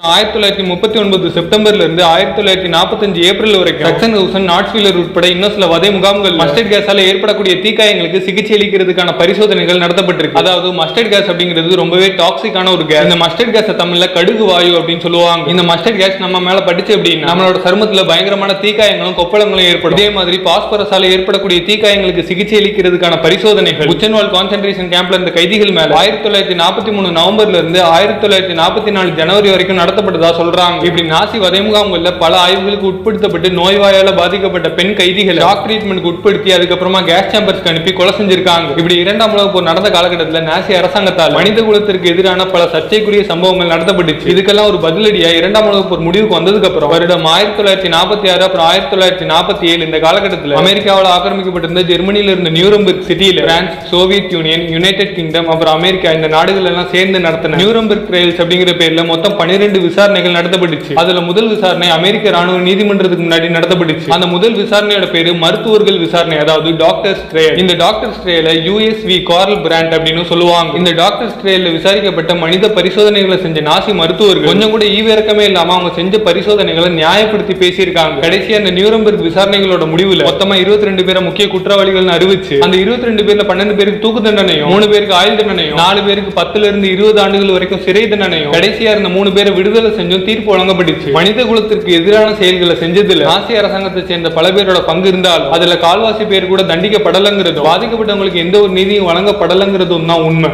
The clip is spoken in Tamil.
1939 செப்டம்பர்ல இருந்து 1945 ஏப்ரல் வரைக்கும் சக்சன்ஹவுசன், நாட்ஸ்வீலர் உட்பட இன்னும் சில வதை முகாம்கள் மஸ்டர்ட் கேஸால ஏற்படக்கூடிய தீக்காயங்களுக்கு சிகிச்சை அளிக்கிறதுக்கான பரிசோதனைகள் நடத்தப்பட்டிருக்கு. அதாவது மஸ்டர்ட் கேஸ் அப்படிங்கிறது ரொம்பவே டாக்ஸிக்கான ஒரு கேஸ். இந்த மஸ்டர்ட் கேஸ் தமிழ்ல கடுகு வாயு அப்படின்னு சொல்லுவாங்க. இந்த மஸ்டர்ட் கேஸ் நம்ம மேல பட்டுச்சு அப்படின்னா நம்மளோட சருமத்துல பயங்கரமான தீக்காயங்களும் கொப்பளங்களும் ஏற்படும். இதே மாதிரி பாஸ்பரஸால ஏற்படக்கூடிய தீக்காயங்களுக்கு சிகிச்சை அளிக்கிறதுக்கான பரிசோதனைகள் புச்சன்வால் கான்சென்ட்ரேஷன் கேம்ப்ல இந்த கைதிகள் மேல 1943 நவம்பர்ல இருந்து 1944 ஜனவரி வரைக்கும் நடத்தப்பட்டதா சொல்றாங்க. இப்படி நாசி வதை முகாம்கள்ல பல ஆய்வுகளுக்கு உட்படுத்தப்பட்டு நோய்வாயால பாதிக்கப்பட்ட பெண் கைதிகளை ஷாக் ட்ரீட்மெண்ட் உட்படுத்தி அதுக்கப்புறமா கேஸ் சேம்பர்ஸ்க்கு அனுப்பி கொலை செஞ்சிருக்காங்க. இப்படி இரண்டாம் உலகப் போர் நடந்த காலகட்டத்தில் நாசி அரசாங்கத்தால் மனித குலத்திற்கு எதிரான பல சர்ச்சைக்குரிய சம்பவங்கள் நடத்தப்பட்டுச்சு. இதுக்கெல்லாம் ஒரு பதிலடியா இரண்டாம் உலகப் போர் முடிவுக்கு வந்ததுக்கு அப்புறம் வருடம் 1946 அப்புறம் 1947 இந்த காலகட்டத்தில் அமெரிக்காவால் ஆக்கிரமிக்கப்பட்டிருந்த ஜெர்மனியில இருந்த நியூரம்பெர்க் சிட்டியில France, Soviet union, United kingdom அப்புறம் அமெரிக்கா இந்த நாடுகள் எல்லாம் சேர்ந்து நடத்தின நியூரம்பெர்க் ட்ரையல்ஸ் அப்படிங்கிற பேர்ல மொத்தம் 12 விசாரணைகள் நடத்தப்பட்டுச்சு. அதுல முதல் விசாரணை அமெரிக்க ராணுவ நீதிமன்றத்துக்கு முன்னாடி நடத்தப்பட்டுச்சு. அந்த முதல் விசாரணையோட பேரு மருத்துவர்கள் விசாரணை, அதாவது டாக்டர்ஸ் ட்ரையல். இந்த டாக்டர்ஸ் ட்ரையலை USV கார்ல் பிராண்ட் அப்படின்னு சொல்லுவாங்க. இந்த டாக்டர்ஸ் ட்ரையல்ல விசாரிக்கப்பட்ட மனித பரிசோதனைகளை செஞ்ச நாசி மருத்துவர்கள் கொஞ்சம் கூட ஈவிரக்கமே இல்லாம அவங்க செஞ்ச பரிசோதனைகளை நியாயப்படுத்தி பேசியிருக்காங்க. கடைசியா அந்த நியூரம்பெர்க் விசாரணைகளோட முடிவுல மொத்தமா 22 பேரை முக்கிய குற்றவாளிகள் அறிவிச்சு அந்த 22 பேர்ல 12 பேருக்கு தூக்கு தண்டனையும், 3 பேருக்கு ஆயுள் தண்டனையும், 4 பேருக்கு 10 இருந்து 20 ஆண்டுகள் வரைக்கும் சிறை தண்டனையும், கடைசியா இருந்த 3 பேரை விடுதலை செஞ்சும் தீர்ப்பு வழங்கப்பட்டுச்சு. மனித குலத்திற்கு எதிரான செயல்களை செஞ்சதுல நாசி அரசாங்கத்தை சேர்ந்த பல பேரோட பங்கு இருந்தாலும் அதுல கால்வாசி பேர் கூட தண்டிக்கப்படலங்கிறதும் பாதிக்கப்பட்டவங்களுக்கு எந்த ஒரு நீதியும் வழங்கப்படலங்கிறதும் தான் உண்மை.